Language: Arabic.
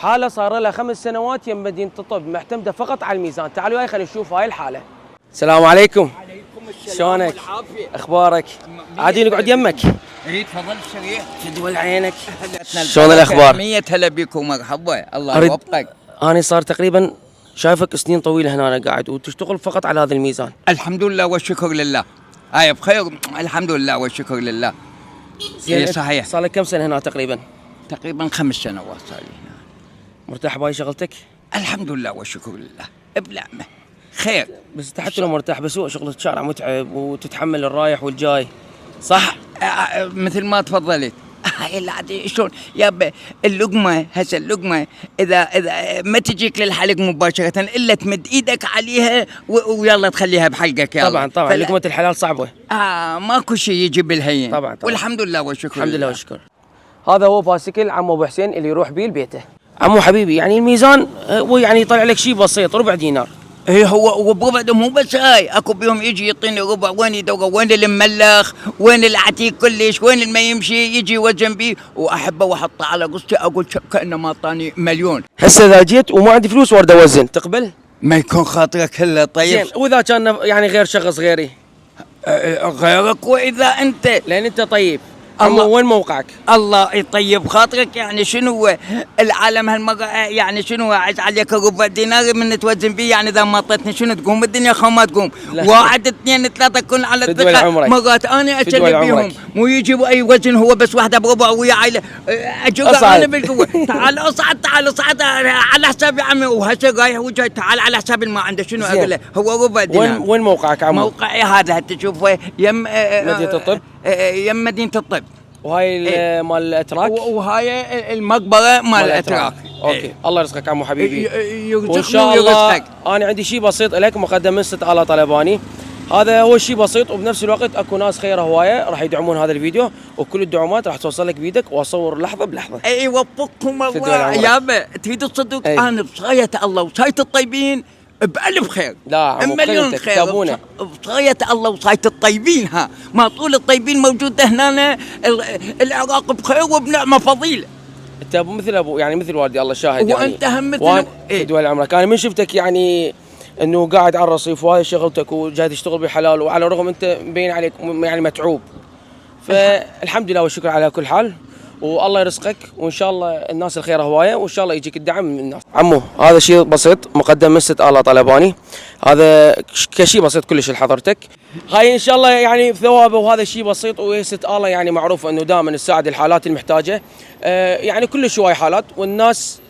حاله صار لها 5 سنوات يم مدينه الطب، معتمده فقط على الميزان. تعالوا وياي خلينا نشوف هاي الحاله. السلام عليكم. عليكم السلام شلونك؟ والعافيه. اخبارك؟ عادي نقعد يمك. اي تفضل سريع. تدول عينك. شلون الاخبار؟ 100 هلا بكم مرحبا، الله أريد- يوفقك. انا صار تقريبا شايفك سنين طويله هنا أنا قاعد وتشتغل فقط على هذا الميزان. الحمد لله والشكر لله. هاي بخير الحمد لله والشكر لله. زين صحيح. صار لك كم سنه هنا تقريبا؟ تقريبا 5 سنوات صار لي هنا. مرتاح بهاي شغلتك؟ الحمد لله والشكر لله بنعمه خير. بس انت حتى لو مرتاح بس هو شغل الشارع متعب وتتحمل الرايح والجاي صح؟ مثل ما تفضلت. هاي العادي شلون يابا اللقمه، هسه اللقمه اذا ما تجيك للحلق مباشره الا تمد ايدك عليها ويلا تخليها بحلقك يلا. طبعا لقمه الحلال صعبه. ماكو شيء يجي بالهين. طبعا والحمد لله والشكر الحمد لله لله. والشكر. هذا هو باسكل عمو ابو حسين اللي يروح بيه لبيته. عمو حبيبي يعني الميزان هو يعني يطلع لك شيء بسيط ربع دينار. ايه هو بربع مو بس هاي، اكو بيوم يجي يعطيني ربع، وين يدور، وين المملخ، وين العتيق كلش، وين اللي ما يمشي يجي وزن بيه واحبه واحطه على قصتي اقول كانه ما اعطاني مليون. هسه اذا جيت وما عندي فلوس وارد اوزن تقبل؟ ما يكون خاطرك هلا طيب. زين واذا كان يعني غير شخص غيري؟ غيرك واذا انت لان انت طيب. الله. عمو وين موقعك؟ الله يطيب خاطرك. يعني شنو العالم هالمرة، يعني شنو اعز عليك ربع دينار من توزن بيه، يعني اذا ما اعطيتني شنو تقوم الدنيا خو ما تقوم. لا. واحد اثنين ثلاثة كن على فدوى الثقة. عمرك. مرات انا فدوى اشتري بيهم عمرك. مو يجيبوا اي وزن، هو بس واحدة بربع ويا عائلة اجوقها أصعد. انا بالقوة. تعال اصعد تعال اصعد على حسابي عمي، وهسه رايح وجاي تعال على حسابي ما عنده شنو زين. اقول له هو ربع دينار. وين موقعك عمو؟ موقعي هذا تشوفه يم مدينة الطب؟ يم مدينة الطب. وهاي مال الاتراك؟ وهاي المقبره مال الاتراك. اوكي الله يرزقك عمو حبيبي. وان يرزقني شاء الله ويرزقك. انا عندي شيء بسيط لك مقدم من ست آلاف طلباني. هذا هو شيء بسيط وبنفس الوقت اكو ناس خيره هوايه راح يدعمون هذا الفيديو وكل الدعومات راح توصل لك بيدك واصور لحظه بلحظه. اي وفقكم في الدول الله العمرك. يابا. تريد تصدق أي. انا بصايه الله وصايه الطيبين بألف خير. لا عمو مليون خيرتك، خير كتابونا. بصايه الله وصايه الطيبين. ها ما طول الطيبين موجوده هنا. العراق بخير وبنعمه فضيله. انت ابو مثل ابو يعني مثل والدي الله شاهد وانت يعني. هم مثل وأنا إيه؟ في دول عمرك انا من شفتك يعني انه قاعد على الرصيف وهاي شغلتك وجاي تشتغل بحلال، وعلى الرغم انت مبين عليك يعني متعوب. فالحمد لله والشكر على كل حال، والله يرزقك وان شاء الله الناس الخير هوايه وان شاء الله يجيك الدعم من الناس. عمو هذا شيء بسيط مقدم من 6 آلاف طلباني، هذا كشيء بسيط كلش لحضرتك. هاي ان شاء الله يعني ثوابه، وهذا شيء بسيط وهي 6 آلاف يعني معروف انه دائما تساعد الحالات المحتاجه. يعني كلش هواي حالات والناس